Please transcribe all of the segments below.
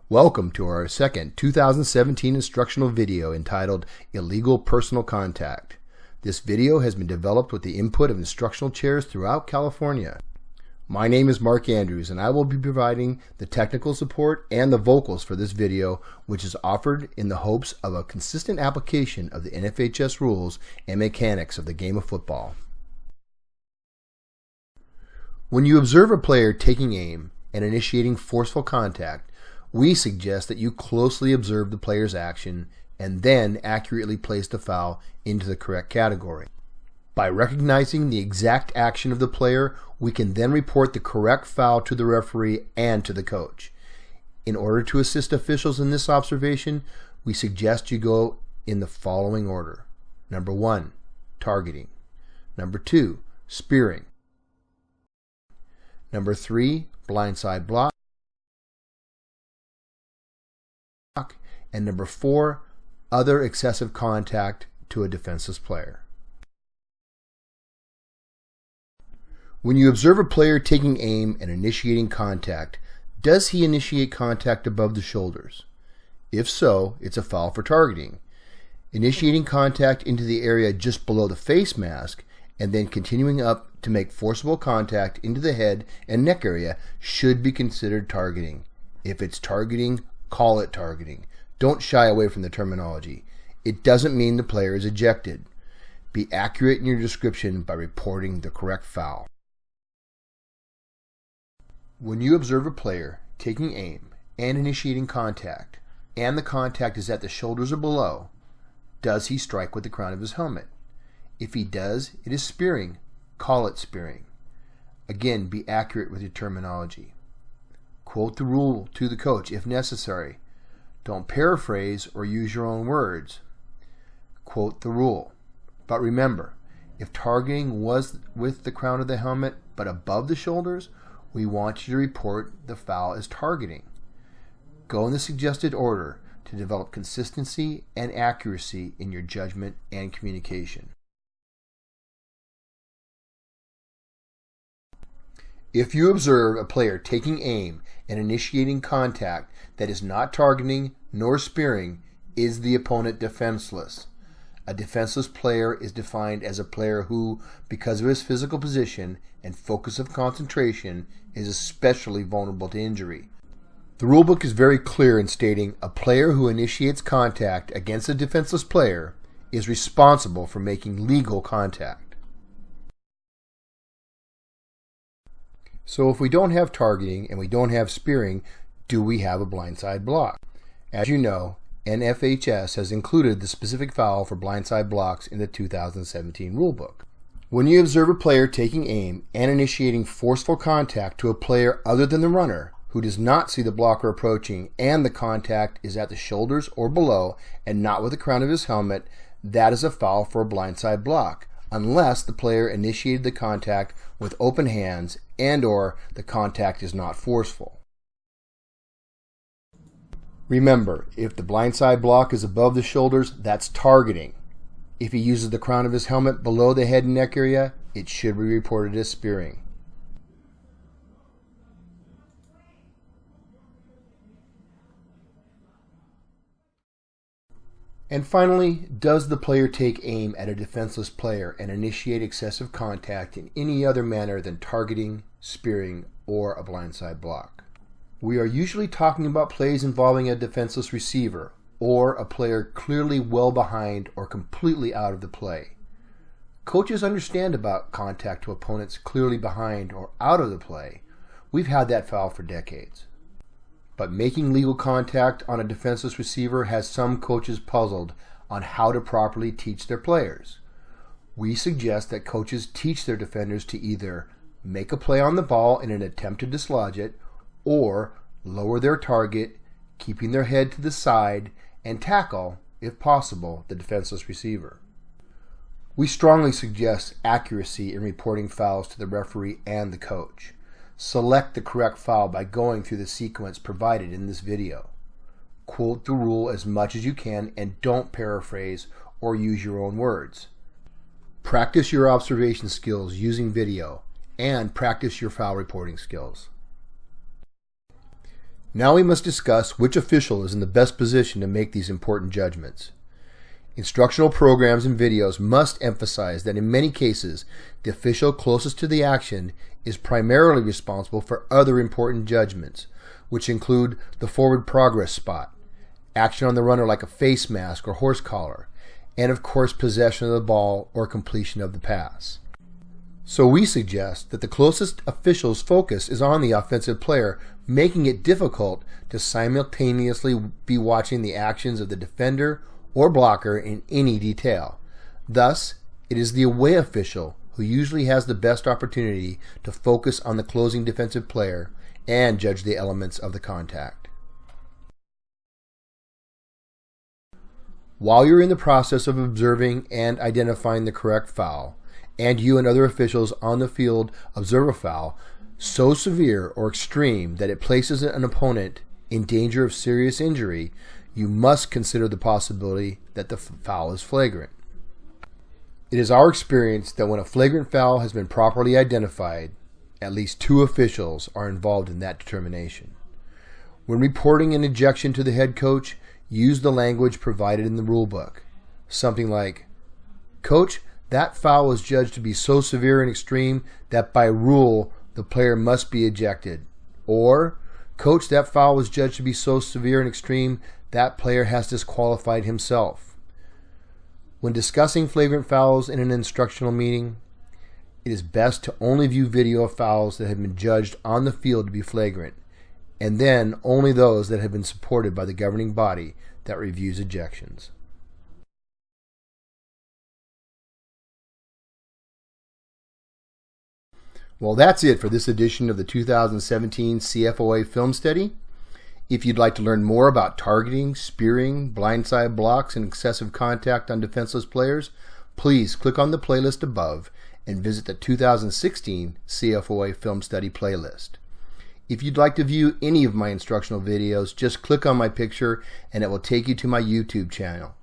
Welcome to our second 2017 instructional video entitled Illegal Personal Contact. This video has been developed with the input of instructional chairs throughout California. My name is Mark Andrews and I will be providing the technical support and the vocals for this video, which is offered in the hopes of a consistent application of the NFHS rules and mechanics of the game of football. When you observe a player taking aim and initiating forceful contact, we suggest that you closely observe the player's action and then accurately place the foul into the correct category. By recognizing the exact action of the player, we can then report the correct foul to the referee and to the coach. In order to assist officials in this observation, we suggest you go in the following order. Number 1, targeting. Number 2, spearing. Number 3, blindside block. And number 4, other excessive contact to a defenseless player. When you observe a player taking aim and initiating contact, does he initiate contact above the shoulders? If so, it's a foul for targeting. Initiating contact into the area just below the face mask and then continuing up to make forcible contact into the head and neck area should be considered targeting. If it's targeting, call it targeting. Don't shy away from the terminology. It doesn't mean the player is ejected. Be accurate in your description by reporting the correct foul. When you observe a player taking aim and initiating contact, and the contact is at the shoulders or below, does he strike with the crown of his helmet? If he does, it is spearing. Call it spearing. Again, be accurate with your terminology. Quote the rule to the coach if necessary. Don't paraphrase or use your own words. Quote the rule. But remember, if targeting was with the crown of the helmet but above the shoulders, we want you to report the foul as targeting. Go in the suggested order to develop consistency and accuracy in your judgment and communication. If you observe a player taking aim and initiating contact that is not targeting nor spearing, is the opponent defenseless? A defenseless player is defined as a player who, because of his physical position and focus of concentration, is especially vulnerable to injury. The rulebook is very clear in stating a player who initiates contact against a defenseless player is responsible for making legal contact. So if we don't have targeting and we don't have spearing, do we have a blindside block? As you know, NFHS has included the specific foul for blindside blocks in the 2017 rulebook. When you observe a player taking aim and initiating forceful contact to a player other than the runner who does not see the blocker approaching and the contact is at the shoulders or below and not with the crown of his helmet, that is a foul for a blindside block, unless the player initiated the contact with open hands and/or the contact is not forceful. Remember, if the blindside block is above the shoulders, that's targeting. If he uses the crown of his helmet below the head and neck area, it should be reported as spearing. And finally, does the player take aim at a defenseless player and initiate excessive contact in any other manner than targeting, spearing, or a blindside block? We are usually talking about plays involving a defenseless receiver or a player clearly well behind or completely out of the play. Coaches understand about contact to opponents clearly behind or out of the play. We've had that foul for decades. But making legal contact on a defenseless receiver has some coaches puzzled on how to properly teach their players. We suggest that coaches teach their defenders to either make a play on the ball in an attempt to dislodge it, or lower their target, keeping their head to the side, and tackle, if possible, the defenseless receiver. We strongly suggest accuracy in reporting fouls to the referee and the coach. Select the correct foul by going through the sequence provided in this video. Quote the rule as much as you can and don't paraphrase or use your own words. Practice your observation skills using video and practice your foul reporting skills. Now we must discuss which official is in the best position to make these important judgments. Instructional programs and videos must emphasize that in many cases, the official closest to the action is primarily responsible for other important judgments, which include the forward progress spot, action on the runner like a face mask or horse collar, and of course possession of the ball or completion of the pass. So we suggest that the closest official's focus is on the offensive player, making it difficult to simultaneously be watching the actions of the defender or blocker in any detail. Thus, it is the away official who usually has the best opportunity to focus on the closing defensive player and judge the elements of the contact. While you're in the process of observing and identifying the correct foul, and you and other officials on the field observe a foul so severe or extreme that it places an opponent in danger of serious injury, you must consider the possibility that the foul is flagrant. It is our experience that when a flagrant foul has been properly identified, at least 2 officials are involved in that determination. When reporting an ejection to the head coach, use the language provided in the rule book. Something like, "Coach, that foul was judged to be so severe and extreme that by rule the player must be ejected." Or, "Coach, that foul was judged to be so severe and extreme that player has disqualified himself." When discussing flagrant fouls in an instructional meeting, it is best to only view video of fouls that have been judged on the field to be flagrant, and then only those that have been supported by the governing body that reviews ejections. Well, that's it for this edition of the 2017 CFOA Film Study. If you'd like to learn more about targeting, spearing, blindside blocks, and excessive contact on defenseless players, please click on the playlist above and visit the 2016 CFOA Film Study playlist. If you'd like to view any of my instructional videos, just click on my picture and it will take you to my YouTube channel.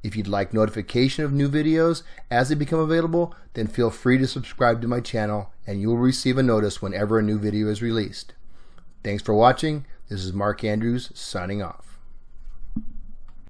If you'd like notification of new videos as they become available, then feel free to subscribe to my channel and you will receive a notice whenever a new video is released. Thanks for watching. This is Mark Andrews signing off.